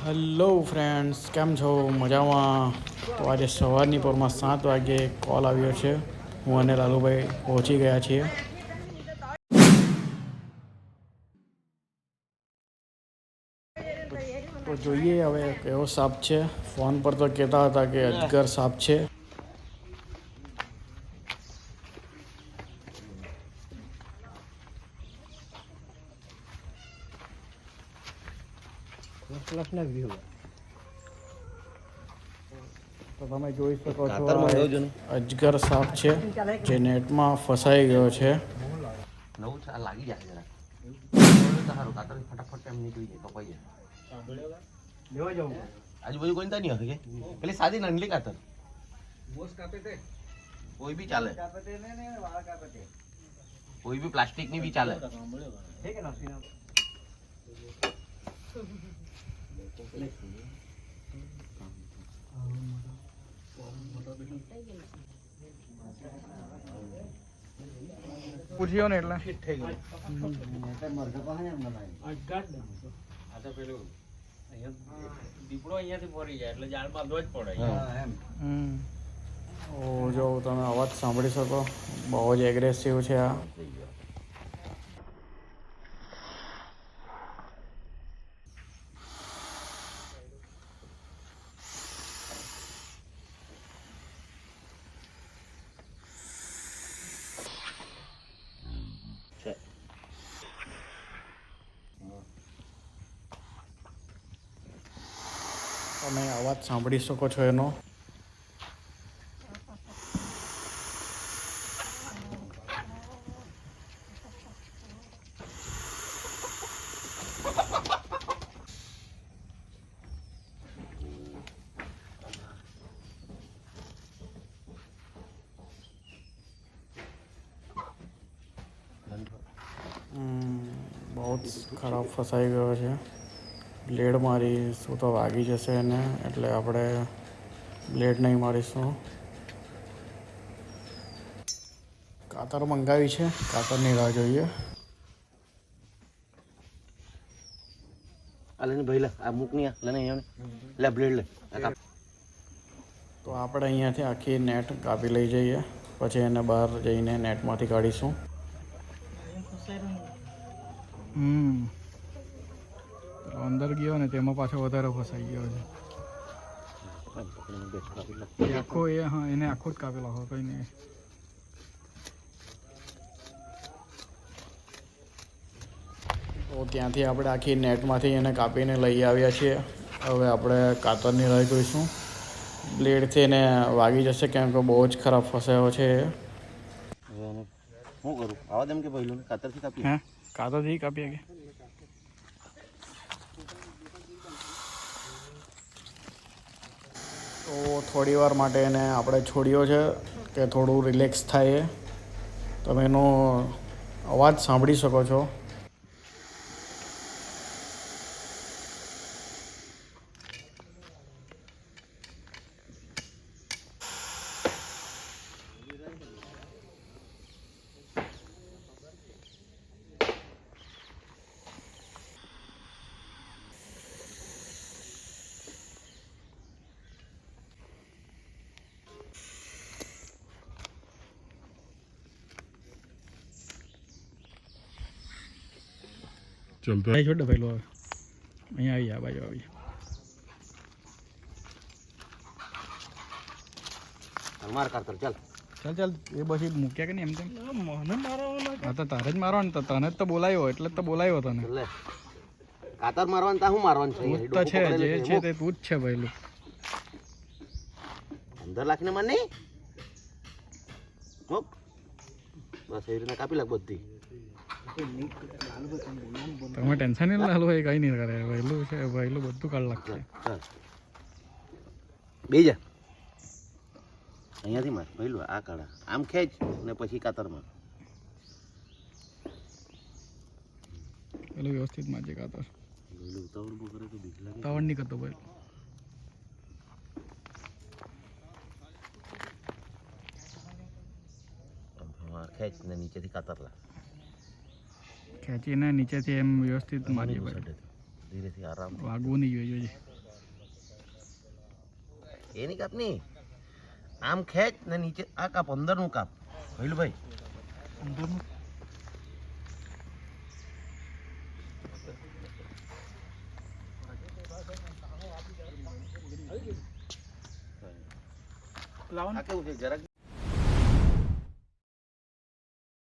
Hello friends, કેમ છો? મજામાં? તો આજે સવારની પોરમાં 7 વાગે કોલ આવ્યો છે. હું અને લાલુભાઈ પહોંચી ગયા છીએ. તો જોઈએ હવે કેવો સાપ છે. ફોન પર તો કહેતા હતા કે અજગર સાપ છે. તો તમે જોઈ શકો છો અજગર સાપ છે જે નેટમાં ફસાઈ ગયો છે. નવું લાગી જાય જરા સારું કાતર ફટાફટ એમ નીકળી જાય કપાઈ જાય આજુબાજુ કોઈ નહીં હશે પેલી સાદી નંડલી કાતર કોઈ બી ચાલે કોઈ બી પ્લાસ્ટિક ની બી ચાલે પૂછ્યો ને એટલે દીપડો અહીંયાથી ફરી જાય એટલે જાળ બાંધવો જ પડે. જો તમે અવાજ સાંભળી શકો, બહુ જ એગ્રેસિવ છે આ. તમે અવાજ સાંભળી શકો છો એનો. બહુ જ ખરાબ ફસાઈ ગયો છે. બ્લેડ મારીશું તો વાગી જશે એને, એટલે આપણે બ્લેડ નહીં મારીશું. કાતર મંગાવી છે, કાતરની રાહ જોઈએ. તો આપણે અહીંયાથી આખી નેટ કાપી લઈ જઈએ, પછી એને બહાર જઈને નેટમાંથી કાઢીશું. અંદર ગયો ને તેમાં પાછો વધારે ફસાઈ ગયો છે. આખો એને આખો જ કાપેલો હોય, કઈ નહીં. તો ત્યાંથી આપણે આખી નેટમાંથી એને કાપીને લઈ આવ્યા છીએ. હવે આપણે કાતરની રાહ જોઈશું. બ્લેડથી એને વાગી જશે, કેમ કે બહુ જ ખરાબ ફસાયો છે. શું કરું? આવા દેમ કે પહેલું કાતરથી કાપી કાતરથી કાપીએ કે તો થોડી વાર માટે એને આપણે છોડ્યો છે કે થોડું રિલેક્સ થાય. તમે એનો અવાજ સાંભળી શકો છો. ચલતો છોડ પેલો અહીંયા આવી, આ બાજુ આવી. માર કાતર ચાલ ચાલ એ પછી મૂક્યા કે નહીં એમ તેમ. મને મારવા હા તો તારે જ મારવાનું, તો તને જ તો બોલાયો, એટલે જ તો બોલાયો તને. કાતર મારવાનું તા હું મારવાનું છે? તું તો છે જે છે તે તું જ છે ભાઈ. અંદર લાખીને માર નહીં બસ એ રીતના કાપી લાગ બધી. તમે ટેન્શન નહીં લાલો, એ કઈ નહીં કરે. વહેલું છે, વહેલું બધું કાઢ લાગશે. બે જા અહીંયાથી માર વહેલું આ કાઢા, આમ ખેંચ ને પછી કાતરમાં પેલું વ્યવસ્થિત માજે કાતર. ઉતાવળ બહુ કરે તો બીક લાગે. ઉતાવળ નહીં કરતો ભાઈ. ખેંચ ને નીચેથી કાતર લા, ખેંચીને નીચેથી એમ વ્યવસ્થિત મારી ધીરેથી આરામ વાગવું નહીં જોઈએ. એની કાપ નહીં, આમ ખેંચ ને નીચે આ કાપ, અંદરનું કાપ ભાઈ. આ કેવું છે જરાક